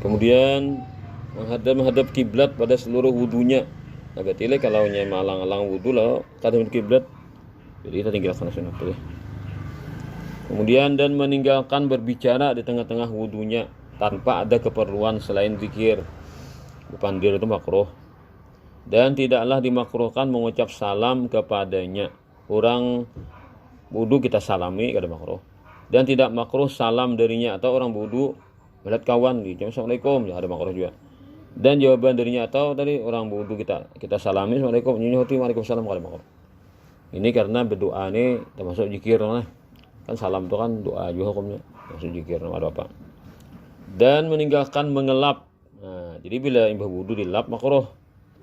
Kemudian menghadap kiblat pada seluruh wudunya. Nah, berarti kalau nya malang-alang wudu lah kadang kiblat. Jadi kita tinggal sunat tuh. Kemudian dan meninggalkan berbicara di tengah-tengah wudunya tanpa ada keperluan selain zikir. Pandir itu makruh. Dan tidaklah dimakruhkan mengucap salam kepadanya. Orang wudu kita salami kada makruh. Dan tidak makruh salam darinya atau orang wudu melihat kawan di Assalamualaikum ya ada makruh juga. Dan jawaban darinya atau tadi orang wudu kita salami Assalamualaikum nyunyuti Waalaikumsalam kada makruh. Ini karena berdoa ini termasuk zikir lah. Kan salam itu kan doa juga hukumnya. Termasuk zikir ada apa. Dan meninggalkan mengelap. Nah, jadi bila imbah wudu dilap makruh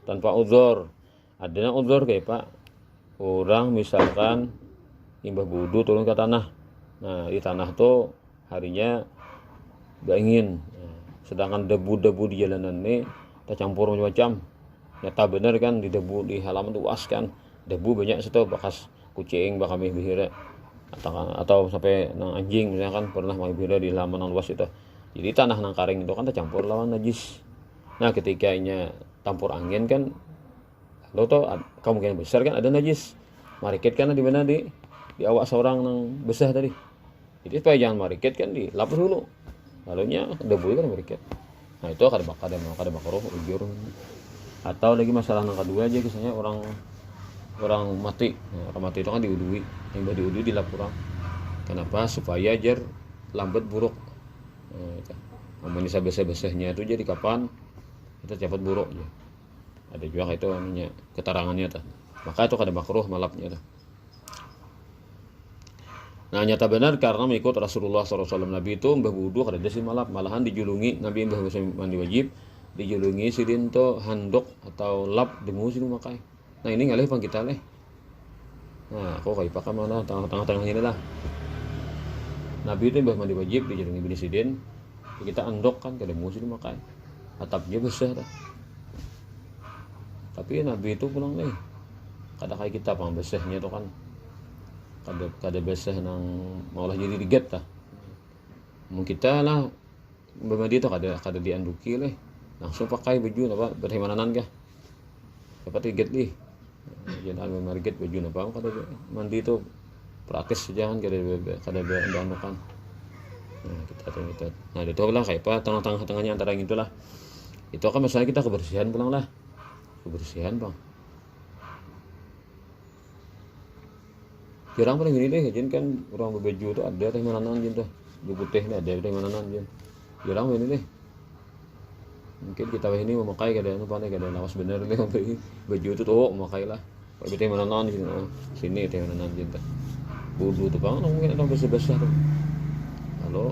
tanpa uzur. Adanya uzur kayak Pak. Orang misalkan imbah wudu turun ke tanah. Nah, di tanah tuh harinya gak ingin. Nah, sedangkan debu-debu di jalanan ini tercampur macam-macam. Nyata bener kan di debu di halaman tuh luas kan. Debu banyak situ bekas kucing bakal bihira atau sampai nang anjing misalkan pernah mau bihira di halaman yang luas itu. Jadi tanah nang karing itu kan tercampur lawan najis. Nah, ketika nya campur angin kan lo tau kemungkinan besar kan ada najis. Marikit kan di mana di awak seorang nang besar tadi. Jadi supaya jangan marikit kan dilapis dulu. Lalunya debu kan marikit. Nah, itu kada makruh ujur. Atau lagi masalah yang kedua aja kisahnya orang mati. Nah, orang mati itu kan diudui. Yang udah diudui dilap kurang. Kenapa? Supaya jar lambat buruk. Nah, bisa besar-besarnya itu jadi kapan kita cepat buruk ya. Ada juga itu namanya keterangannya tuh. Maka itu kada makruh malapnya tuh. Nah, nyata benar karena mengikut Rasulullah SAW. Nabi itu mbah wudu kada ada sih malap, malahan dijulungi Nabi mbah mandi wajib dijulungi sidin to handok atau lap demu sini makai. Nah, ini ngalih pang kita leh. Nah, aku kayak pakai mana tengah-tengah ini lah. Nabi itu mbah mandi wajib dijulungi bini sidin. Kita andok kan kada demu sini makai. Atapnya besar dah. Tapi Nabi itu pulang nih. Kada kayak kita pang besarnya itu kan. Kada besar nang maulah jadi diget tah. Mun kita lah bermandi itu kada dianduki leh. Langsung pakai baju apa berhimananan kah. Dapat diget nih. Jangan marget baju apa kada mandi itu praktis jangan kada diandukan. Nah, kita. Nah, itu lah kayak apa tengah-tengahnya antara yang itulah. Itu kan masalah kita kebersihan pulang lah. Kebersihan, Bang. Jarang paling gini deh, jadi kan orang berbaju tuh ada teh mananan gitu, baju putih nih ada teh mananan gitu. Jarang ini deh. Mungkin kita ini memakai kada anu kada lawas bener deh baju itu tuh memakai lah. Pakai teh mananan gitu. Sini teh mananan gitu. Wudu tuh Bang, mungkin ada besar-besar tuh. Halo,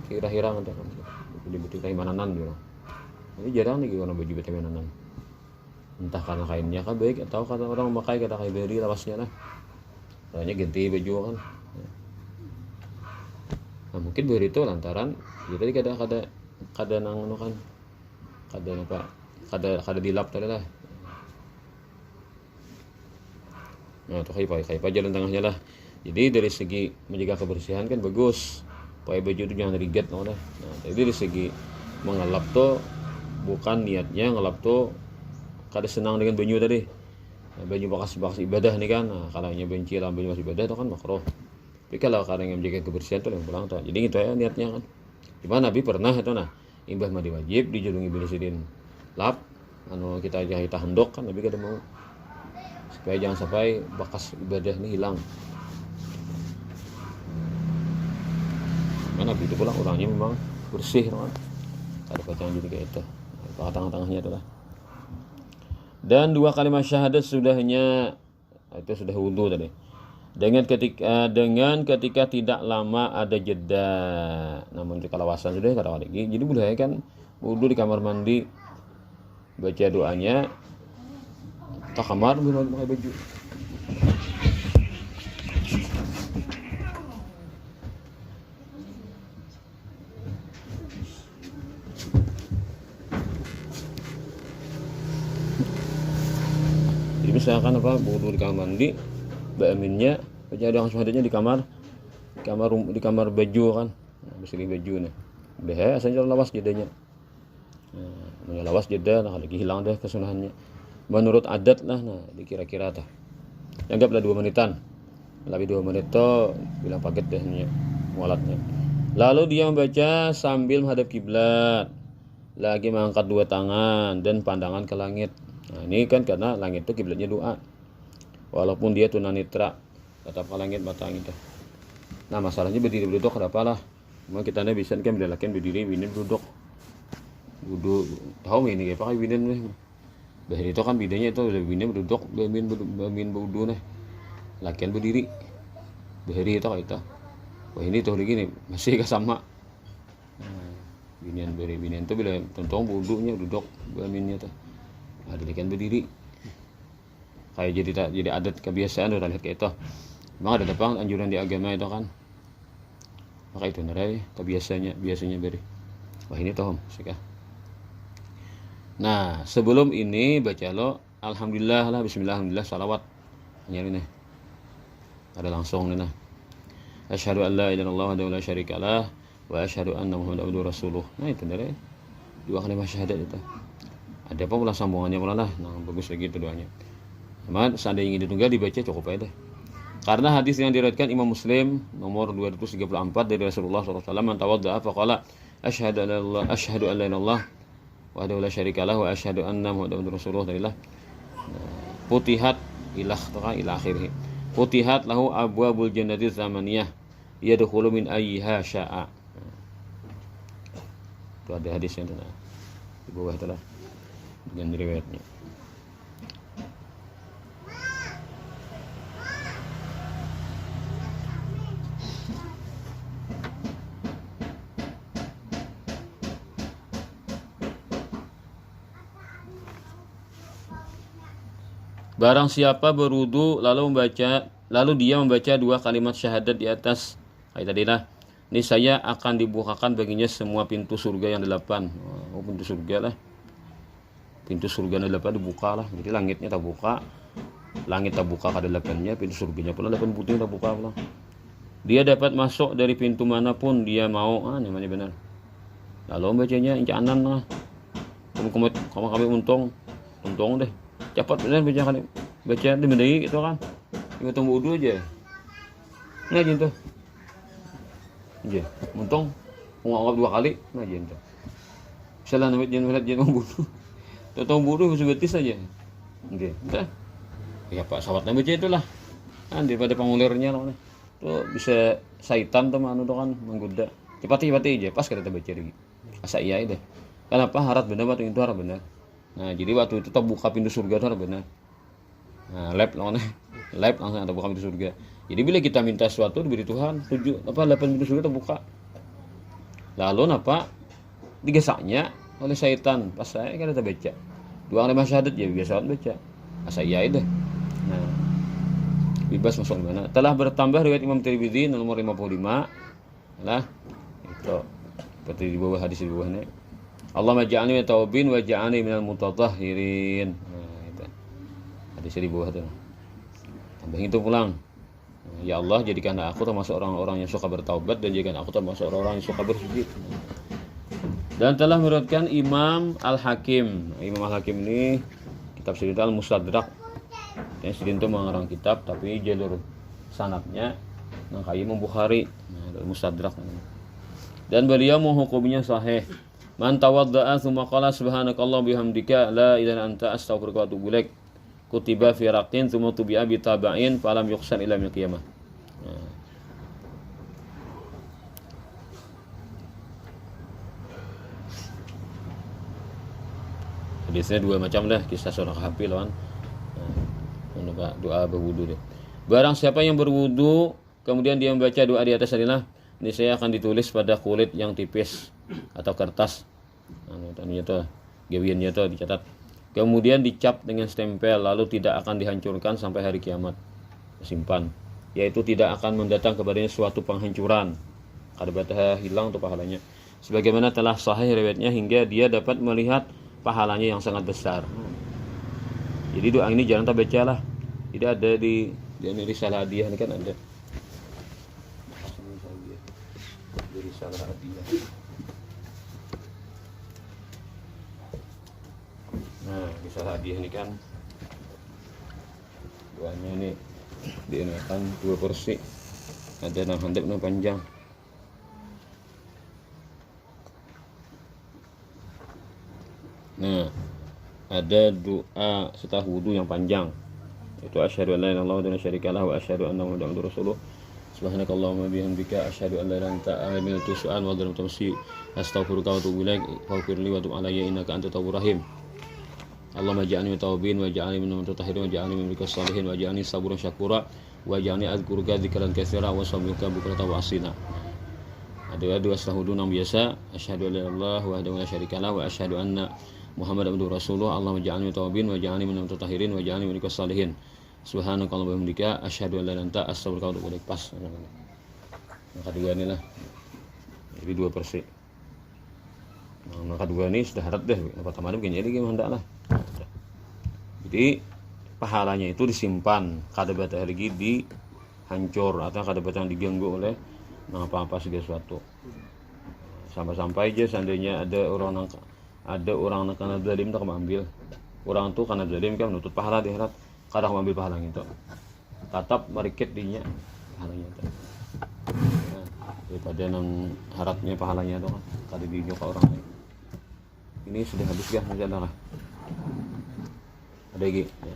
kira-kira ada kan. Baju teh mananan gitu. Ini jarang nih orang baju teh mananan. Entah karena kainnya kan baik atau karena orang memakai kada kayak beri lawasnya lah. Soalnya ganti baju kan. Nah, mungkin beri itu lantaran ya tadi kada nang kan. Kada dilap tadi lah. Nah, itu kayak jalan tengahnya lah. Jadi dari segi menjaga kebersihan kan bagus. Supaya baju itu jangan riget nah. Jadi dari segi mengelap tuh bukan niatnya ngelap tuh kada senang dengan baju tadi. Nah, baju bekas ibadah nih kan. Nah, kalau nya benci lah baju bekas ibadah itu kan makruh. Tapi kalau kadang yang menjaga kebersihan tuh yang pulang tuh. Jadi gitu ya niatnya kan. Cuma Nabi pernah itu nah imbah mandi wajib dijulungi bini sidin lap anu kita handok kan Nabi kada mau supaya jangan sampai bekas ibadah ini hilang. Karena Nabi itu pulang orangnya memang bersih kan. Ada bacaan jadi kayak itu. Tengah-tengahnya itu lah. Dan 2 kalimat syahadat sudahnya itu sudah wudu tadi. Dengan ketika tidak lama ada jeda. Namun kalawasan sudah kada lagi. Jadi budaya kan wudu di kamar mandi baca doanya ke kamar pakai baju. Jadi misalkan apa wudu di kamar mandi, Mbak Aminnya baca doa syahadatnya di kamar baju kan, bersih baju nih. Udah asalnya lawas jedanya. Lawas jeda nah lagi hilang dah kesunahannya menurut adat lah. Nah dikira-kira tah anggaplah 2 menitan, lebih 2 menit to bilang paket dehnya mualatnya. Lalu dia membaca sambil menghadap kiblat, lagi mengangkat 2 tangan dan pandangan ke langit. Nah ini kan karena langit itu kiblatnya doa, walaupun dia tunanitra tetap ke langit mata gitu. Nah masalahnya berdiri duduk kenapa lah, cuma kita bisa kan berdalakan berdiri binin duduk tahu ini kayak pakai binin nih. Bahkan itu kan bidanya itu binin duduk bamin budu nih, lakian berdiri bahari itu kayak itu. Wah ini tuh gini masih sama. Binian itu bila tontong budunya duduk baminnya tuh. Ada lakian berdiri. Kayak jadi adat kebiasaan udah lihat kayak itu. Memang ada depan anjuran di agama itu kan. Maka itu narai biasanya beri. Wah ini toh sikah. Nah sebelum ini baca lo alhamdulillah lah, bismillah, alhamdulillah, salawat nyari nih ada langsung nih nah asyhadu an la ilaha illallah wa la syarikalah wa asyhadu anna muhammadan abduhu rasuluh. Nah itu dari 2 kalimat syahadat itu ada apa pula sambungannya pula lah. Nah bagus lagi itu doanya. Cuman seandainya ingin ditunggal dibaca cukup aja deh, karena hadis yang diriwayatkan Imam Muslim nomor 234 dari Rasulullah SAW, man tawadda'a faqala asyhadu an la ilaha illallah wahdahu la syarikalah wa asyhadu anna muhammadan rasulullah darilah putihat ila akhirih putihat lahu abwabul jannati zamaniyah yadkhulu min ayyiha syaa. Itu ada hadisnya tuh di bawah itu lah dengan riwayatnya. Barang siapa berwudu lalu dia membaca 2 kalimat syahadat di atas kayak tadi lah, niscaya akan dibukakan baginya semua pintu surga yang 8. Oh pintu surga lah, pintu surga yang 8 dibuka lah. Jadi langitnya tak buka, langit tak buka ke 8-nya, pintu surganya pula 8 putih tak buka pula. Dia dapat masuk dari pintu manapun dia mau. Namanya benar. Lalu bacanya incanan lah, kamu untung deh. Cepat benar baca di mendai gitu kan. Cuma tunggu wudu aja. Ngaji tuh. Aja. Untung ngangkat 2 kali ngaji tuh. Salah namanya jangan wudu. Tahu wudu harus betis aja. Nggih. Udah. Ya Pak sawatnya baca itulah. Kan daripada pengulirnya lah. Tuh bisa syaitan tuh tuh kan menggoda. Cepat aja pas kita baca lagi. Asa iya deh. Kenapa harap benar waktu itu harap benar. Nah jadi waktu itu buka pintu surga itu benar. Nah lab langsung ada buka pintu surga. Jadi bila kita minta sesuatu diberi Tuhan 8 pintu surga terbuka. Lalu digesaknya oleh syaitan pas saya kan kita baca 2 kalimat syahadat ya biasa baca asa iya deh. Nah bebas masuk di mana. Telah bertambah riwayat Imam Tirmidzi nomor 55 lah itu seperti di bawah hadis di bawahnya. Allahumma ja'alni minat tawabin wa ja'alni minal mutatahhirin. Nah itu hadis di bawah tuh. Tambah itu pulang. Ya Allah jadikan aku termasuk orang-orang yang suka bertaubat dan jadikan aku termasuk orang-orang yang suka bersujud. Dan telah meriwayatkan Imam Al-Hakim. Imam Al-Hakim ini kitab cerita Al-Mustadrak. Yang sedin itu mengarang kitab tapi jalur sanadnya nang kayak Imam Bukhari. Nah, Al-Mustadrak. Dan beliau menghukumnya sahih. Man tawadda'a tsumma qala subhanakallah bihamdika la ilaha illa anta astaghfiruka wa atubu ilaik kutiba fi raqin tsumma tubi'a bi taba'in falam yuqsan ila yaumil qiyamah. Hadisnya 2 macam dah, kisah seorang hafil lawan doa berwudu deh. Barang siapa yang berwudu kemudian dia membaca doa di atas adalah ini saya akan ditulis pada kulit yang tipis atau kertas, tanya tuh, gawiannya tuh dicatat, kemudian dicap dengan stempel, lalu tidak akan dihancurkan sampai hari kiamat, simpan, yaitu tidak akan mendatang kepadanya suatu penghancuran, kada hilang tuh pahalanya, sebagaimana telah sahih riwayatnya hingga dia dapat melihat pahalanya yang sangat besar. Jadi doa ini jangan tak baca lah, tidak ada di risalah hadiah ini kan ada. Risalah hadiah. bisa hadiah ini kan buahnya ini dienakan 2 porsi, ada nang handap nang panjang. Nah, ada doa setelah wudu yang panjang, itu asyhadu an la ilaha illallah wa la syarika lah wa asyhadu anna muhammadar rasulullah subhanakallahumma bihamdika asyhadu an la ilaha illa anta amiltu su'an wa dhalamtu nafsi astaghfiruka wa atubu ilaik faghfirli wa tub alayya innaka antat tawwabur rahim. Allahumma ja'alni tawbin wa ja'alni minal mutatahhirin wa ja'alni minal salihin wa ja'alni saburan syakura wa ja'alni adzkuruka dzikran katsira wa sabbuka bukratan wa asina. Ada dua setelah wudu yang biasa, asyhadu an la ilaha illallah wahdahu la syarika lah wa asyhadu anna muhammadar rasulullah. Allahumma ja'alni tawbin wa ja'alni minal mutatahhirin wa ja'alni minal salihin. Subhanakallahumma wa bihamdika asyhadu an la ilaha illa anta astaghfiruka wa atubu ilaik. Pas. Yang kedua ini lah. Jadi 2 persi. Nah, kedua ini sudah harap deh. Pertama begini jadi gimana lah. Jadi pahalanya itu disimpan, kada bata lagi dihancur atau kada bata diganggu oleh apa-apa segala sesuatu. Sampai-sampai aja seandainya ada orang karena zalim tak mengambil. Orang tuh karena zalim kan menuntut pahala di akhirat, kadang mengambil pahala itu. Tatap marikit dinya pahalanya itu. Nah, daripada nang harapnya pahalanya itu kan kada dijo ke orang lain. Ini sudah habis ya, masih ada lah. Ada lagi ya,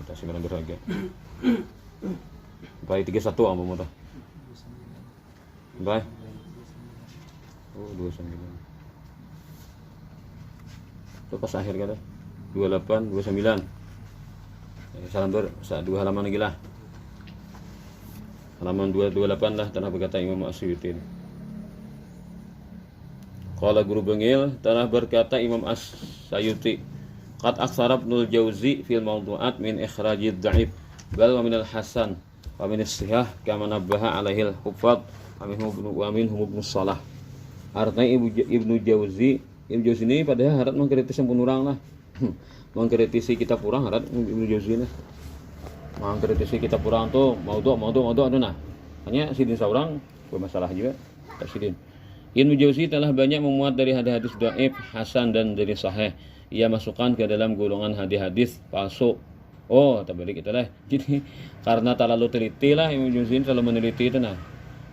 kita segera berjaga. Baik 31 apa mau dah? Baik. Oh 29. Itu pas akhir kata 28 29. Salam ber 2 halaman lagi lah. Halaman 228 lah tanah berkata Imam Asyuyuti. Qala guru bengil tanah berkata Imam Asyuyuti. Qad aksara Ibnul Jauzi fil mawdu'at min ikhrajid dha'if bal wa minal hasan wa min as-sihah kama nabbaha alaihi al-huffaz wa minhum Ibnu Shalah. Artinya Ibnu Jauzi ini padahal harap mengkritisi sampun urang lah. Mengkritisi kitab urang harap Ibnu Jauzi nah. Mengkritisi kitab urang tuh maudhu' anu nah. Hanya sidin saurang bermasalah juga tak sidin. Ibnu Jauzi telah banyak memuat dari hadis-hadis dhaif, hasan dan dari sahih. Ia masukkan ke dalam golongan hadis-hadis palsu. Oh, terbalik itu lah. Jadi karena terlalu teliti lah Ibnu Jauzi terlalu meneliti itu nah.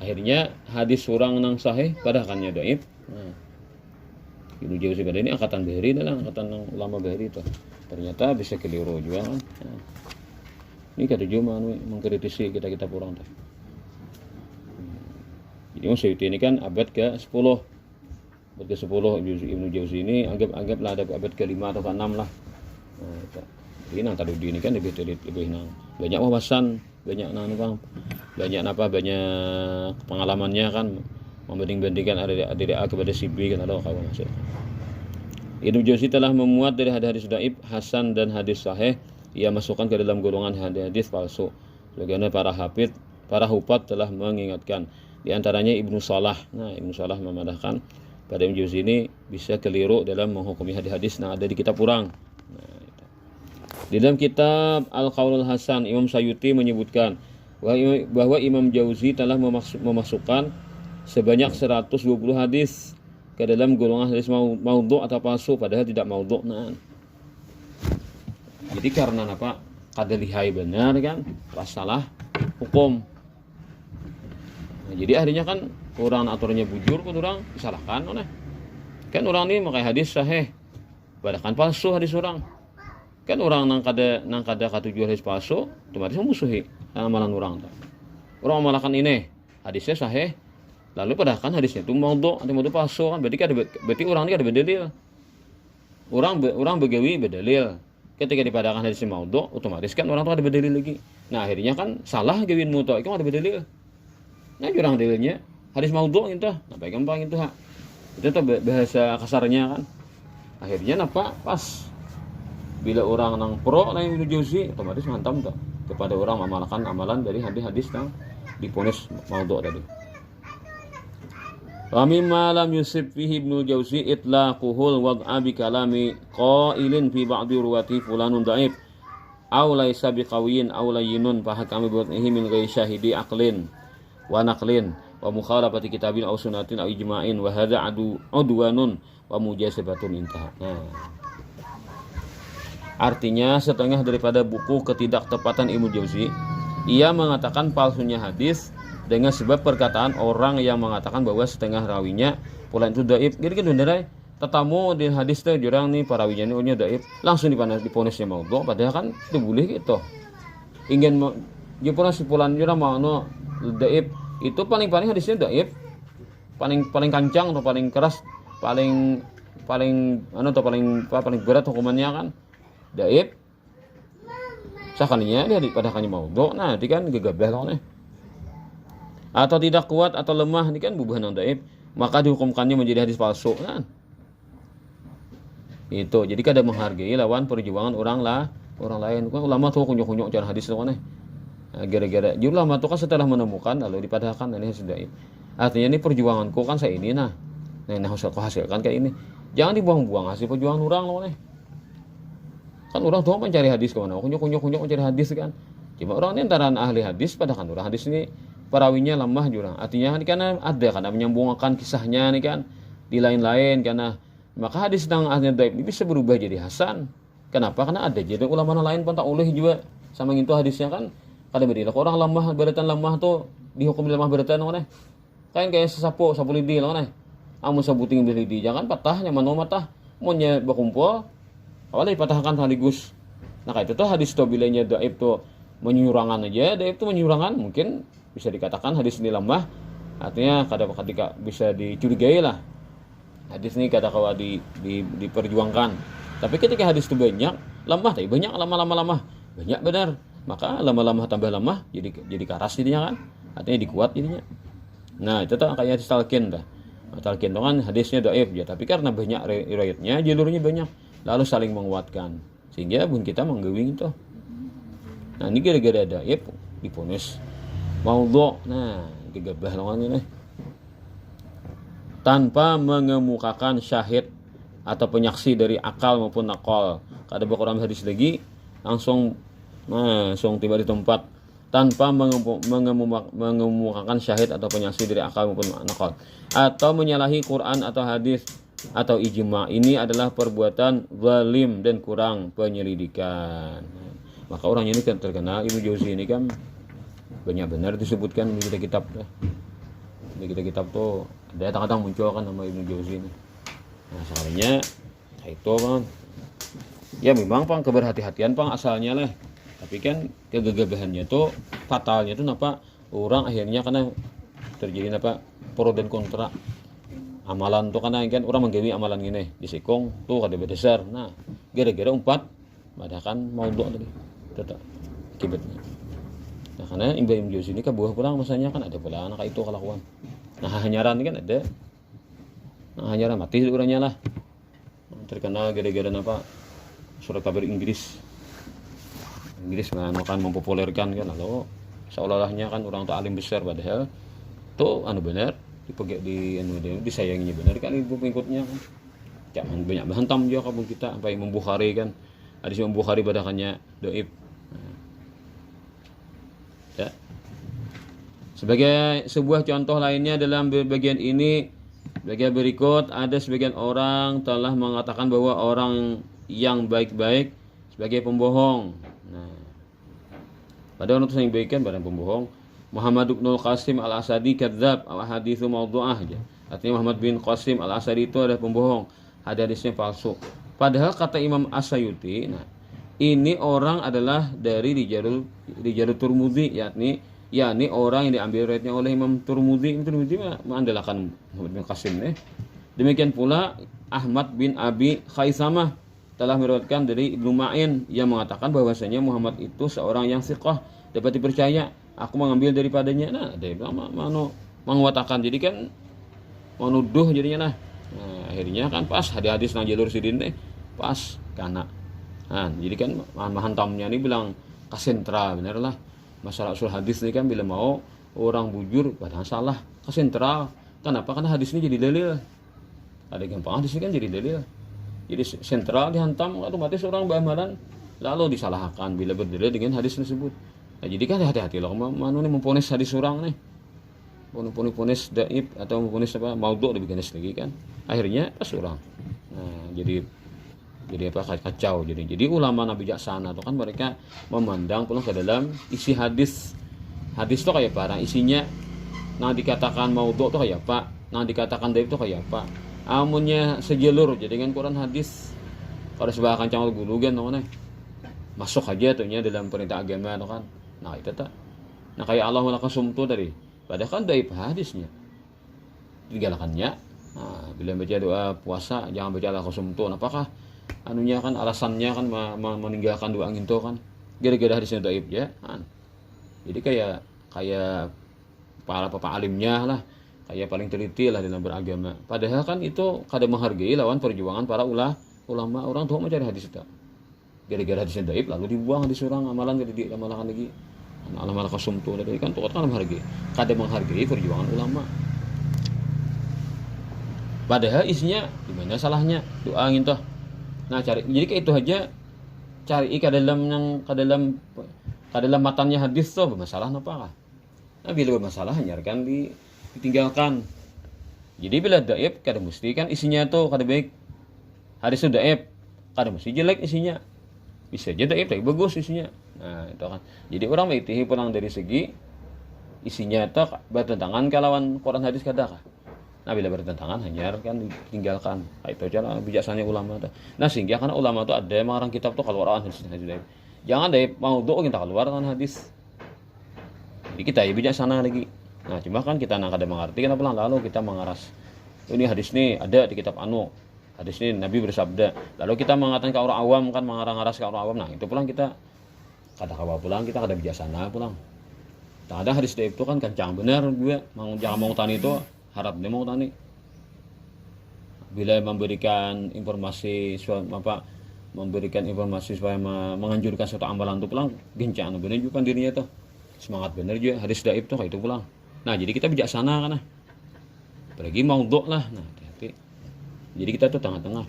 Akhirnya hadis surang nang sahih padahal kannya dhaif. Nah. Ibnu Jauzi pada ini angkatan Bahri dah, angkatan ulama Bahri itu. Ternyata bisa keliru juga kan. Nah. Ini kata cuma mengkritisi kita kurang teh. Jadi Syuyuti ini kan abad ke-10. Abad ke-10 Ibnu Jauzi ini anggaplah ada abad ke-5 atau ke-6 lah. Nah, itu. Jadi nang Tadudi ini kan lebih nang banyak wawasan, banyak banyak pengalamannya kan membanding-bandingkan A kepada si B kan ada kawan maksud. Ibnu Jauzi telah memuat dari hadis dhaif, hasan dan hadis sahih. Ia masukkan ke dalam golongan hadis palsu. Bagaimana para hufat telah mengingatkan. Di antaranya Ibnu Shalah. Nah, Ibnu Shalah memadahkan pada Ibnu Jauzi ini bisa keliru dalam menghukumi hadis-hadis yang ada di kitab urang. Nah, di dalam kitab Al-Qaulul Hasan, Imam Asyuyuti menyebutkan bahwa Imam Jauzi telah memasukkan sebanyak 120 hadis ke dalam golongan hadis maudhu' atau palsu padahal tidak maudhu'. Nah, jadi karena apa? Kada lihai benar kan, salah hukum. Nah, jadi akhirnya kan orang aturannya bujur kan orang disalahkan kan orang ini makai hadis sahih padahal palsu hadis orang kan orang nang kada katujuh hadis palsu otomatis musuhi amalan orang malahkan ini hadisnya sahih lalu padahal kan hadisnya itu maudhu' atau maudhu' palsu kan berarti orang ini ada berdalil orang begawi berdalil ketika dipadahkan hadisnya maudhu' otomatis kan orang itu ada berdalil lagi. Nah akhirnya kan salah gawin mutu itu ada berdalil. Nah jurang dalilnya hadis maudhu' itu apa gampang itu itu tuh bahasa kasarnya kan. Akhirnya napa pas bila orang nang pro lain Ibnu Jauzi otomatis mantap tuh kepada orang mengamalkan amalan dari hadis-hadis yang diponis maudhu' tadi. Wa mimma lam yusib fihi Ibnu Jauzi itlaquhul wad'a bi kalami qailin fi ba'di ruwati fulanun dhaif aw laysa biqawiyyin aw layyinun fa hakami bihi min ghairi syahidi aqlin wa naqlin wa mukhalafati kitabin aw sunnatin aw ijma'in wa hadza udwanun wa mujasabatun intaha. Nah. Artinya setengah daripada buku ketidaktepatan Ibnu Jauzi, ia mengatakan palsunya hadis dengan sebab perkataan orang yang mengatakan bahwa setengah rawinya pula itu dhaif. Jadi kan bener tetamu di hadis teh jurang nih parawinya ini dhaif, langsung diponisnya maudhu, padahal kan itu boleh gitu. Ingin jepuna sipulan jurang mau dhaif itu paling hadisnya dhaif. Paling kancang atau paling keras, paling berat hukumannya kan dhaif. Sakalinya dia dipadahkannya maudhu, nah itu kan gegabah loh nih. Atau tidak kuat atau lemah, ini kan bubuhan yang dhaif, maka dihukumkannya menjadi hadis palsu kan. Itu jadi kada menghargai lawan perjuangan orang lain. Kan ulama tuh kunyuk-kunyuk cara hadis tuh kan. Nah, gara-gara ulama tuh kan setelah menemukan lalu dipadahkan ini hadis dhaif. Artinya ini perjuanganku kan saya ini nah harus aku hasilkan kayak ini. Jangan dibuang-buang hasil perjuangan orang loh nih. Kan orang tuh mencari hadis kemana? Kunyuk mencari hadis kan. Cuma orang ini antara ahli hadis, padahal kan orang hadis ini perawinya lemah jurang. Artinya ini karena ada karena menyambungkan kisahnya nih kan di lain-lain karena maka hadis tentang ahli dhaif ini bisa berubah jadi hasan. Kenapa? Karena ada jadi ulama lain pun tak oleh juga sama itu hadisnya kan. Kada beda orang lemah beratan lemah tuh dihukum lemah beratan mana? Kan kayak sapu lidi lah mana? Amun sabuting lidi jangan patah nyaman matah. Munnya berkumpul awalnya dipatahkan sekaligus. Nah kayak itu tuh hadis tuh bilanya dhaif tuh menyurangan aja, dhaif tuh menyurangan mungkin bisa dikatakan hadis ini lemah. Artinya ketika bisa dicurigai lah. Hadis ini kata kawa diperjuangkan. Tapi ketika hadis itu banyak, lemah tapi banyak lama-lama banyak benar. Maka lama-lama tambah lemah jadi karas jadinya kan. Artinya dikuat jadinya. Nah, itu tuh kayak hadis talqin dah. Talqin kan hadisnya dhaif ya, tapi karena banyak riwayatnya, jalurnya banyak, lalu saling menguatkan. Sehingga pun kita menggawing itu. Nah, ini gara-gara dhaif diponis maudhu. Nah, gegabah lawan ini. Tanpa mengemukakan syahid atau penyaksi dari akal maupun naqal. Kada berkoram hadis lagi langsung tiba di tempat tanpa mengemukakan syahid atau penyaksi dari akal maupun naqal atau menyalahi Quran atau hadis atau ijma. Ini adalah perbuatan zalim dan kurang penyelidikan. Maka orang ini kan terkenal Ibnu Jauzi ini kan banyak benar disebutkan di kitab tuh ada kadang-kadang muncul kan nama Ibnu Jauzi ini. Nah, salahnya itu kan ya memang pang keberhati-hatian pang asalnya lah. Tapi kan kegagahannya tuh fatalnya tuh kenapa orang akhirnya karena terjadi apa pro dan kontra amalan tuh karena kan orang menggawi amalan gini disikong tuh kada besar. Nah gara-gara umpat padahal maudhu tadi tetap akibatnya. Nah karena Ibnu Jauzi ini kebuah pulang masanya kan ada pula anak itu kelakuan. Nah hanyaran kan ada. Nah hanyaran mati orangnya lah. Terkenal gara-gara apa surat kabar Inggris makan mempopulerkan kan lalu seolah-olahnya kan orang tuh alim besar padahal tuh benar disayanginya benar kan ibu pengikutnya kan jangan banyak hantam juga kabul kita sampai Imam Bukhari kan hadis Imam Bukhari badakannya dhaif. Ya. Sebagai sebuah contoh lainnya dalam bagian ini bagian berikut ada sebagian orang telah mengatakan bahwa orang yang baik-baik sebagai pembohong. Nah, pada orang yang baik kan barang pembohong. Muhammad bin Qasim al-Asadi kadzab al-haditsu maudhu'ah aja. Artinya Muhammad bin Qasim al-Asadi itu adalah pembohong. Hadisnya palsu. Padahal kata Imam As-Sayuti, nah, ini orang adalah dari Rijalul Turmudi yakni orang yang diambil riwayatnya oleh Imam Turmudi. Imam Turmudi mengandalkan Muhammad bin Qasim Demikian pula Ahmad bin Abi Khaisamah telah meriwayatkan dari Ibnu Ma'in yang mengatakan bahwasanya Muhammad itu seorang yang thiqah dapat dipercaya. Aku mengambil daripadanya. Nah, ada yang bilang menguatakan. Jadi kan menuduh jadinya lah. Nah, akhirnya kan pas hadis nang jalur sidin pas kana. Nah, jadi kan hantamnya ini bilang kasentral bener lah. Masalah usul hadis ini kan bila mau orang bujur padahal salah kasentral. Kenapa? Karena hadis ini jadi dalil. Ada gampang hadis ini kan jadi dalil. Jadi sentral dihantam otomatis orang beramalan lalu disalahkan bila berdalil dengan hadis tersebut. Nah, jadi kan hati-hati loh mana nih memponis hadis orang nih. Ponis dhaif atau memponis maudhu lebih ganas lagi kan. Akhirnya pas orang. Nah, jadi Jadi apa, kacau. Jadi ulama bijaksana itu kan mereka memandang pulang ke dalam isi hadis. Hadis itu kayak apa? Nah, isinya nah dikatakan maudhu itu kayak apa? Nah dikatakan dhaif itu kayak apa? Amunnya sejalur jadi dengan Quran hadis. Kalau sebuah kancang gulugan namanya masuk aja tuhnya dalam perintah agama itu kan. Nah itu tak. Nah kayak Allah melakukan sumtu tadi. Padahal kan dhaif hadisnya. Digalakannya. Nah, bila baca doa puasa jangan baca Allah sumtu. Apakah anunya kan alasannya kan meninggalkan doa itu kan gara-gara hadisnya dhaif ya kan. Jadi kayak para alimnya lah, kayak paling teliti lah dalam beragama. Padahal kan itu kada menghargai lawan perjuangan para ulama. Orang tuh mencari hadis itu gara-gara hadisnya dhaif lalu dibuang, disurang amalan jadi diamalkan lagi. Amal kasum tuh dari kan tuh kan menghargai, kada menghargai perjuangan ulama. Padahal isinya di mana salahnya doa gitu. Nah cari jadi kayak itu aja, cari ke dalam matanya hadis tuh bermasalah apa kah? Nah bila bermasalah hanya kan ditinggalkan. Jadi bila dhaif kada mesti kan isinya tuh kada baik. Hadis itu dhaif kada mesti jelek isinya. Bisa aja dhaif tapi bagus isinya. Nah itu kan. Jadi orang mengikuti pulang dari segi isinya itu bertentangan kalawan Quran hadis kada kah? Nah bila bertentangan hanya kan ditinggalkan. Nah, itu aja lah bijaksananya ulama tuh. Nah sehingga karena ulama tuh ada yang mengarang kitab tuh keluaran hadis dhaif. Jangan dhaif mau doa kita keluar kan hadis. Jadi kita ya bijaksana lagi. Nah cuma kan kita nak ada mengerti kenapa lalu kita mengaras. Ini hadis nih ada di kitab anu. Hadis ini Nabi bersabda. Lalu kita mengatakan ke orang awam kan mengarang-aras ke orang awam. Nah itu pulang kita kada kawa pulang kita kada bijaksana pulang. Tak ada hadis dhaif itu kan kencang benar juga. Jangan mau tani itu harap dia mau tani. Bila memberikan informasi supaya menganjurkan suatu amalan itu pulang gencang benar juga kan dirinya tuh. Semangat bener juga hadis dhaif tuh kayak itu pulang. Nah jadi kita bijaksana kan nah. Apalagi maudhu lah. Nah hati-hati. Jadi kita tuh tengah-tengah.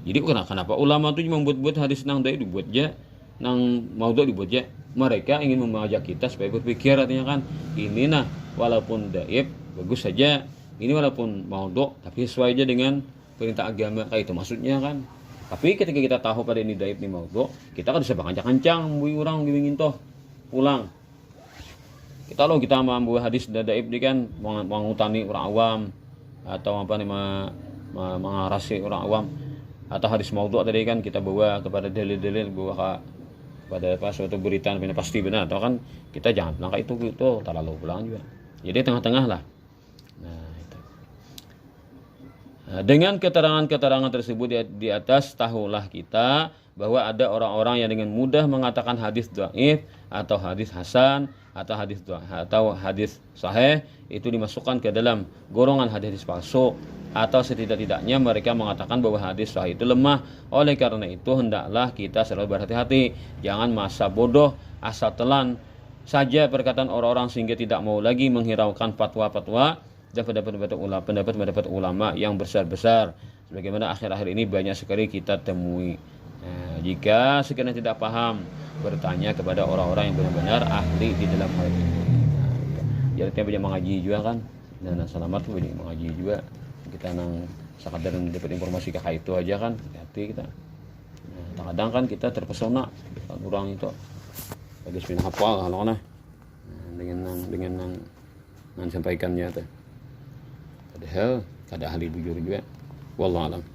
Jadi kenapa ulama tuh membuat hadis nang dhaif dibuat aja, nang maudhu dibuat aja. Mereka ingin mengajak kita supaya berpikir artinya kan ini nah walaupun dhaif bagus saja. Ini walaupun maudhu tapi sesuai aja dengan perintah agama kayak itu maksudnya kan. Tapi ketika kita tahu pada ini dhaif ini maudhu, kita kan bisa bakancang-kancang mbui orang gimingin toh pulang. Kita membuat hadis dhaif ini kan mengutani orang awam atau apa nih mengarasi orang awam atau hadis maudhu tadi kan kita bawa kepada dalil-dalil bawa pada suatu berita yang pasti benar atau kan kita jangan bilang itu terlalu pulang juga. Jadi tengah-tengah lah. Nah, itu. Nah, dengan keterangan-keterangan tersebut di atas tahulah kita bahwa ada orang-orang yang dengan mudah mengatakan hadis dhaif atau hadis hasan atau hadis sahih itu dimasukkan ke dalam golongan hadis palsu atau setidak-tidaknya mereka mengatakan bahwa hadis sahih itu lemah. Oleh karena itu hendaklah kita selalu berhati-hati, jangan masa bodoh asal telan saja perkataan orang-orang sehingga tidak mau lagi menghiraukan fatwa-fatwa dan pendapat-pendapat ulama yang besar-besar sebagaimana akhir-akhir ini banyak sekali kita temui. Nah, jika sekiranya tidak paham, bertanya kepada orang-orang yang benar-benar ahli di dalam hal ini. Jadi kita banyak mengaji juga kan, dan selamat tuh banyak mengaji juga. Kita nang sekadar dapat informasi kayak itu aja kan, hati kita. Nah, kadang kan kita terpesona orang itu bagus pin hafal kalau nah dengan sampaikannya tuh. Padahal kada ahli bujur juga. Wallahu alam.